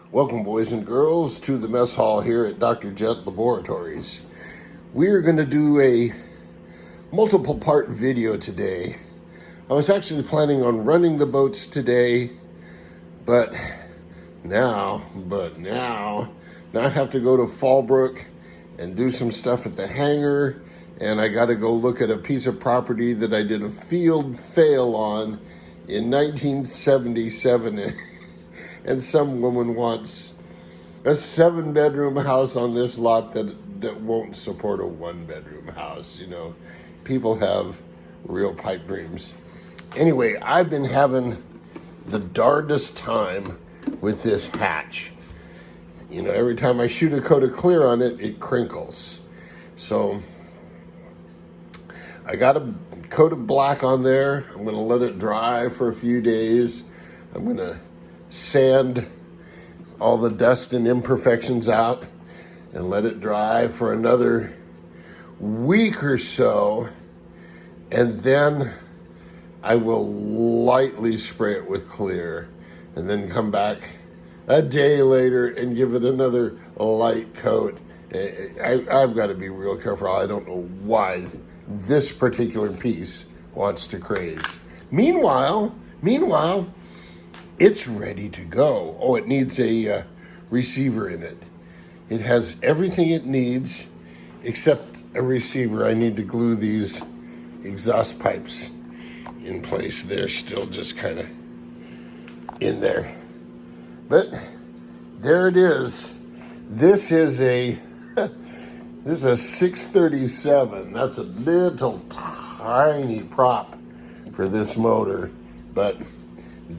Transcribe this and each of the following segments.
Welcome, boys and girls, to the mess hall here at DeproJet Laboratories. We are going to do a multiple part video today. I was actually planning on running the boats today, but now I have to go to Fallbrook and do some stuff at the hangar, and I got to go look at a piece of property that I did a field fail on in 1977. And some woman wants a 7-bedroom house on this lot that won't support a 1-bedroom house. You know, people have real pipe dreams. Anyway, I've been having the darndest time with this hatch. You know, every time I shoot a coat of clear on it, it crinkles. So I got a coat of black on there. I'm going to let it dry for a few days. I'm going to sand all the dust and imperfections out and let it dry for another week or so, and then I will lightly spray it with clear and then come back a day later and give it another light coat. I've got to be real careful. I don't know why this particular piece wants to craze. Meanwhile, it's ready to go. Oh, it needs a receiver in it. It has everything it needs except a receiver. I need to glue these exhaust pipes in place. They're still just kind of in there. But there it is. This is a 637. That's a little tiny prop for this motor, but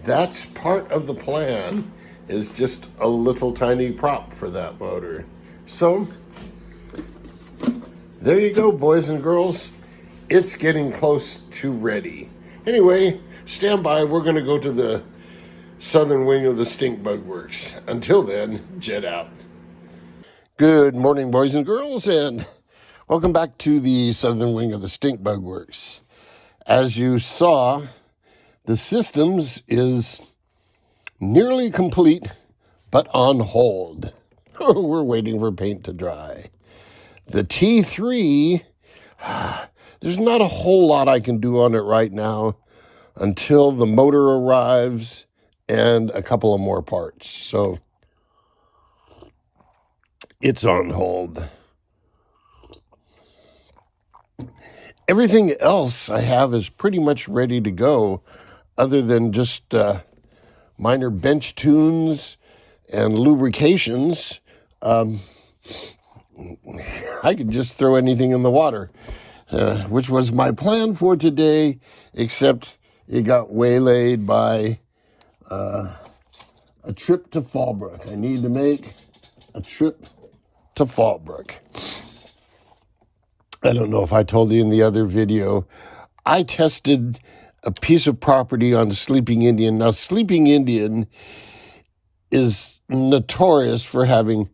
that's part of the plan, is just a little tiny prop for that motor. So there you go, boys and girls. It's getting close to ready. Anyway, stand by. We're going to go to the southern wing of the Stink Bug Works. Until then, jet out. Good morning, boys and girls, and welcome back to the southern wing of the Stink Bug Works. As you saw, the systems is nearly complete, but on hold. We're waiting for paint to dry. The T3, there's not a whole lot I can do on it right now until the motor arrives and a couple of more parts. So it's on hold. Everything else I have is pretty much ready to go, other than just minor bench tunes and lubrications. I could just throw anything in the water, which was my plan for today, except it got waylaid by a trip to Fallbrook. I need to make a trip to Fallbrook. I don't know if I told you in the other video, I tested a piece of property on Sleeping Indian. Now, Sleeping Indian is notorious for having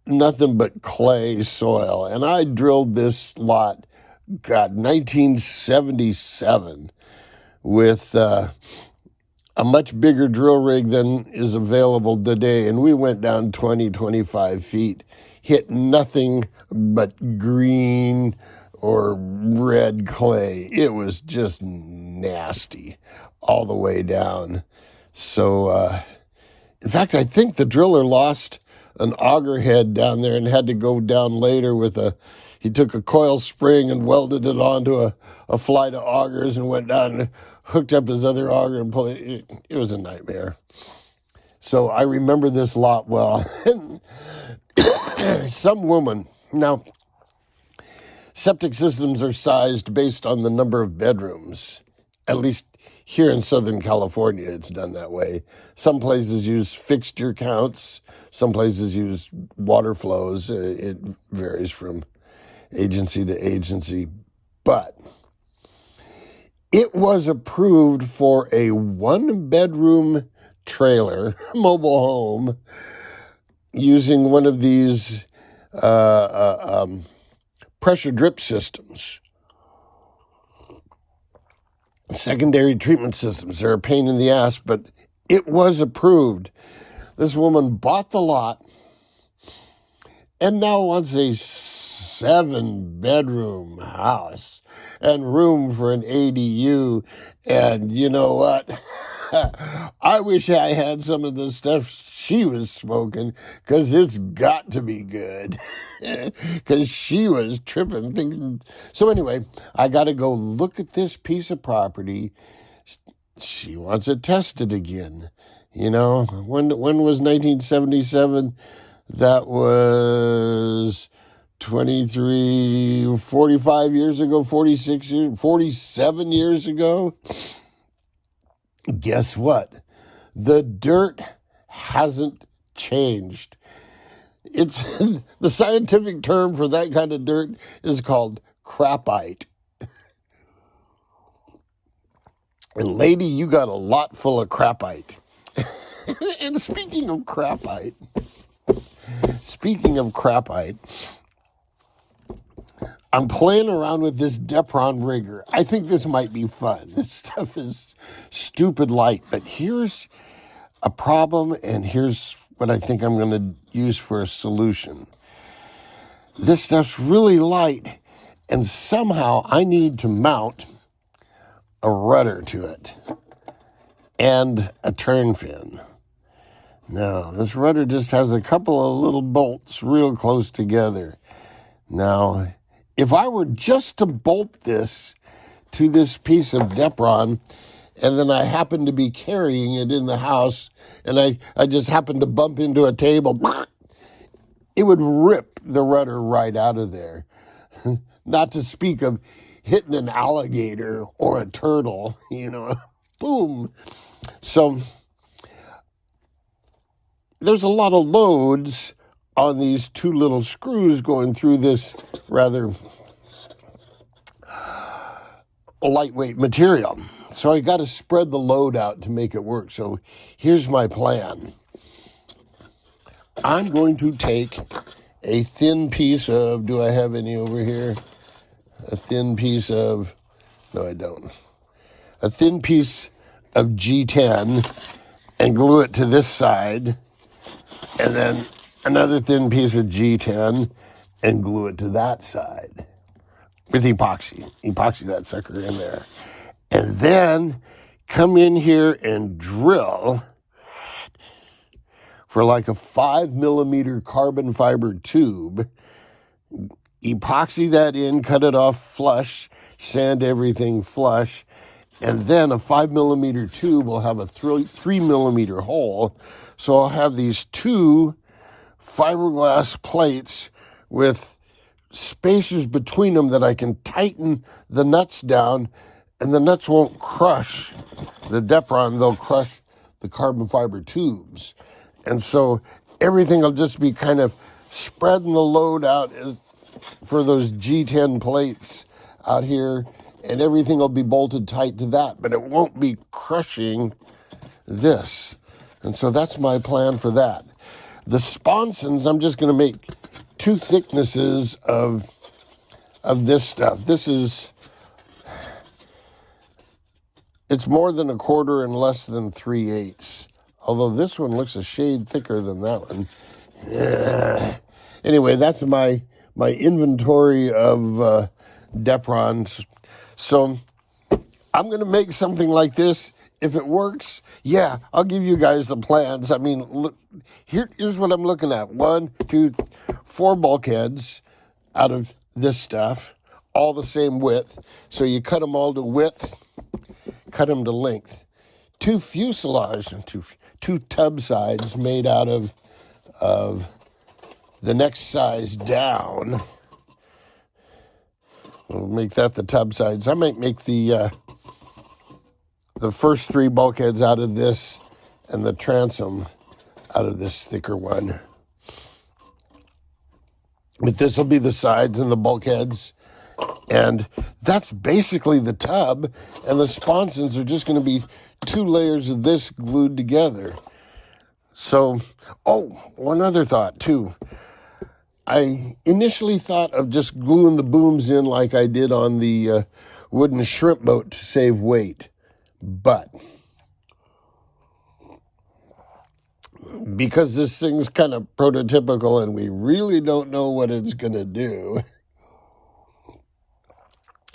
nothing but clay soil. And I drilled this lot, 1977, with a much bigger drill rig than is available today. And we went down 25 feet, hit nothing but green or red clay. It was just nasty all the way down. So, in fact, I think the driller lost an auger head down there and had to go down later he took a coil spring and welded it onto a flight of augers and went down and hooked up his other auger and pulled it. It was a nightmare. So I remember this lot well. Some woman, now, septic systems are sized based on the number of bedrooms. At least here in Southern California, it's done that way. Some places use fixture counts. Some places use water flows. It varies from agency to agency. But it was approved for a 1-bedroom trailer, mobile home, using one of these pressure drip systems. Secondary treatment systems are a pain in the ass, but it was approved. This woman bought the lot and now wants a 7-bedroom house and room for an ADU. And you know what? I wish I had some of the stuff she was smoking, because it's got to be good. Because she was tripping, thinking. So anyway, I got to go look at this piece of property. She wants it tested again. You know, when was 1977? That was 23, 45 years ago, 46 years, 47 years ago. Guess what? The dirt hasn't changed. It's the scientific term for that kind of dirt is called crapite. And lady, you got a lot full of crapite. And speaking of crapite, I'm playing around with this Depron rigger. I think this might be fun. This stuff is stupid light, but here's a problem, and here's what I think I'm going to use for a solution. This stuff's really light, and somehow I need to mount a rudder to it and a turn fin. Now, this rudder just has a couple of little bolts real close together. Now, if I were just to bolt this to this piece of Depron, and then I happen to be carrying it in the house, and I just happen to bump into a table, it would rip the rudder right out of there. Not to speak of hitting an alligator or a turtle, boom. So there's a lot of loads on these two little screws going through this rather lightweight material. So I got to spread the load out to make it work. So here's my plan. I'm going to take a thin piece of, do I have any over here? A thin piece of, no I don't. A thin piece of G10 and glue it to this side. And then another thin piece of G10 and glue it to that side with epoxy. Epoxy that sucker in there. And then come in here and drill for like a 5mm carbon fiber tube. Epoxy that in, cut it off flush, sand everything flush, and then a 5mm tube will have a 3mm hole. So I'll have these two fiberglass plates with spacers between them that I can tighten the nuts down, and the nuts won't crush the Depron, they'll crush the carbon fiber tubes. And so everything will just be kind of spreading the load out for those G10 plates out here, and everything will be bolted tight to that, but it won't be crushing this. And so that's my plan for that. The sponsons, I'm just going to make two thicknesses of this stuff. It's more than a quarter and less than 3/8. Although this one looks a shade thicker than that one. Yeah. Anyway, that's my inventory of Deprons. So I'm going to make something like this. If it works, yeah, I'll give you guys the plans. I mean, look, here's what I'm looking at. 1, 2, 4 bulkheads out of this stuff, all the same width. So you cut them all to width, cut them to length. 2 fuselage, two tub sides made out of the next size down. We'll make that the tub sides. I might make the first 3 bulkheads out of this and the transom out of this thicker one. But this will be the sides and the bulkheads. And that's basically the tub. And the sponsons are just going to be 2 layers of this glued together. So, one other thought too. I initially thought of just gluing the booms in like I did on the wooden shrimp boat to save weight. But because this thing's kind of prototypical and we really don't know what it's going to do,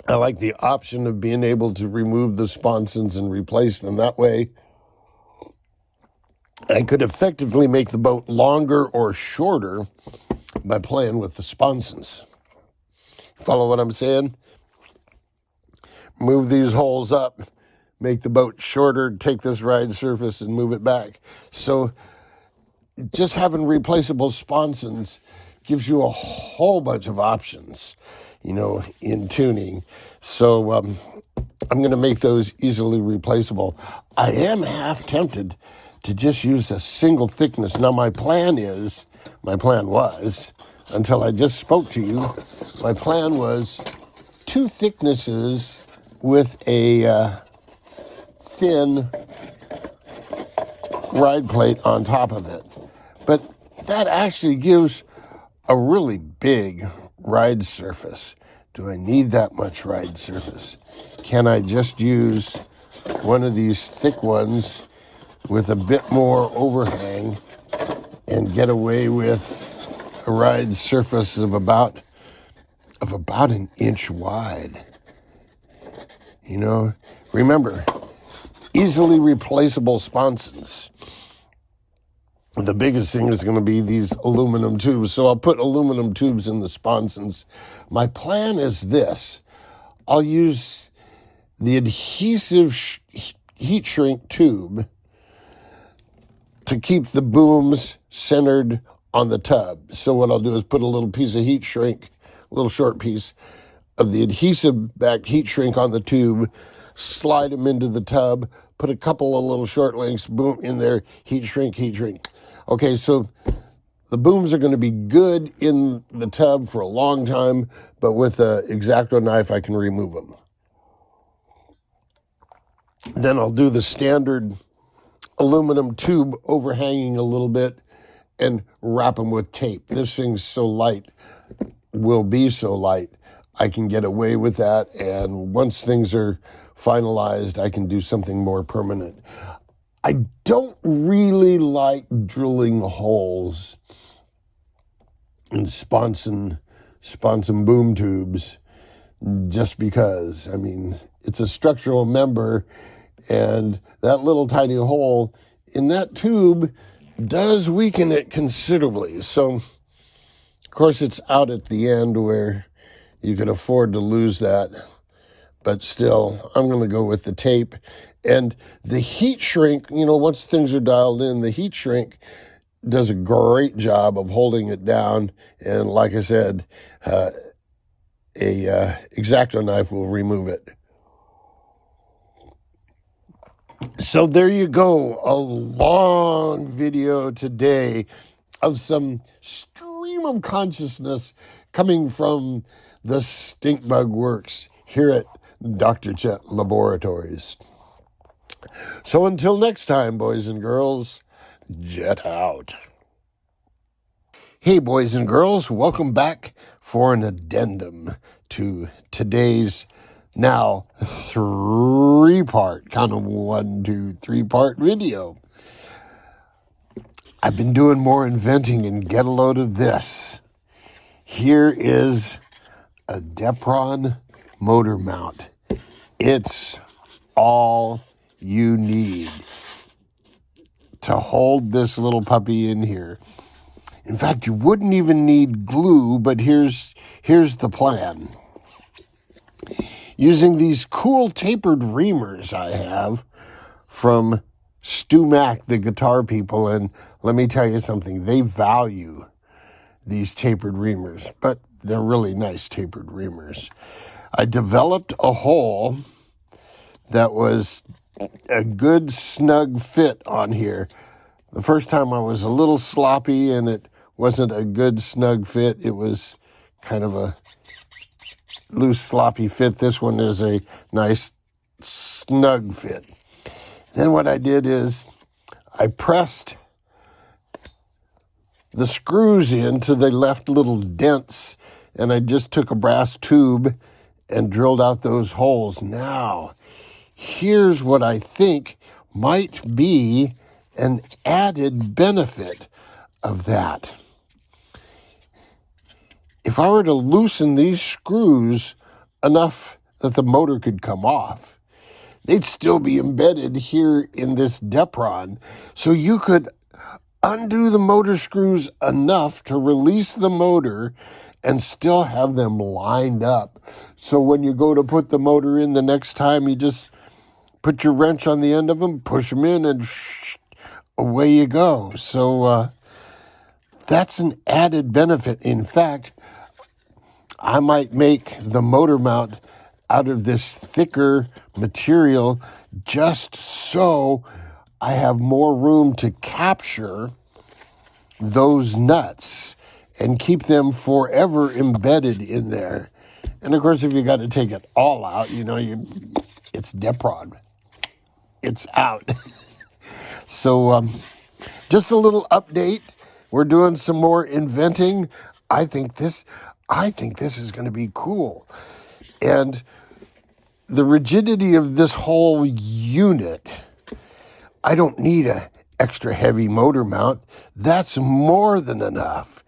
I like the option of being able to remove the sponsons and replace them. That way, I could effectively make the boat longer or shorter by playing with the sponsons. Follow what I'm saying? Move these holes up, make the boat shorter, take this ride surface and move it back. So just having replaceable sponsons gives you a whole bunch of options, in tuning. So I'm going to make those easily replaceable. I am half tempted to just use a single thickness. Now, my plan was, until I just spoke to you, my plan was 2 thicknesses with a thin ride plate on top of it. But that actually gives a really big ride surface. Do I need that much ride surface? Can I just use one of these thick ones with a bit more overhang and get away with a ride surface of about an inch wide? Remember, easily replaceable sponsons. The biggest thing is going to be these aluminum tubes. So I'll put aluminum tubes in the sponsons. My plan is this. I'll use the adhesive heat shrink tube to keep the booms centered on the tub. So what I'll do is put a little piece of heat shrink, a little short piece of the adhesive back heat shrink on the tube, slide them into the tub, put a couple of little short links, boom, in there, heat shrink. Okay, so the booms are going to be good in the tub for a long time, but with an X-Acto knife, I can remove them. Then I'll do the standard aluminum tube overhanging a little bit and wrap them with tape. This thing's so light, will be so light, I can get away with that. And once things are finalized, I can do something more permanent. I don't really like drilling holes in sponson boom tubes just because. It's a structural member, and that little tiny hole in that tube does weaken it considerably. So, of course, it's out at the end where you can afford to lose that. But still, I'm going to go with the tape. And the heat shrink, once things are dialed in, the heat shrink does a great job of holding it down. And like I said, a X-Acto knife will remove it. So there you go, a long video today of some stream of consciousness coming from the Stink Bug Works here at DeproJet Laboratories. So until next time, boys and girls, jet out. Hey, boys and girls, welcome back for an addendum to today's now 3-part, kind of 1, 2, 3-part video. I've been doing more inventing, and get a load of this. Here is a Depron motor mount. It's all you need to hold this little puppy in here. In fact, you wouldn't even need glue, but here's the plan. Using these cool tapered reamers I have from Stu Mack, the guitar people, and let me tell you something, they value these tapered reamers, but they're really nice tapered reamers. I developed a hole that was a good snug fit on here. The first time I was a little sloppy and it wasn't a good snug fit. It was kind of a loose sloppy fit. This one is a nice snug fit. Then what I did is I pressed the screws in till they left little dents, and I just took a brass tube and drilled out those holes. Now, here's what I think might be an added benefit of that. If I were to loosen these screws enough that the motor could come off, they'd still be embedded here in this Depron. So you could undo the motor screws enough to release the motor and still have them lined up. So when you go to put the motor in the next time, you just put your wrench on the end of them, push them in, and away you go. So that's an added benefit. In fact, I might make the motor mount out of this thicker material just so I have more room to capture those nuts and keep them forever embedded in there. And of course, if you got to take it all out, it's Depron. It's out. So just a little update. We're doing some more inventing. I think this is going to be cool. And the rigidity of this whole unit, I don't need a extra heavy motor mount. That's more than enough.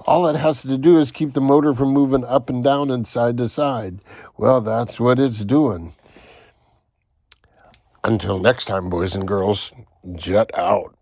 All it has to do is keep the motor from moving up and down and side to side. Well, that's what it's doing. Until next time, boys and girls, jet out.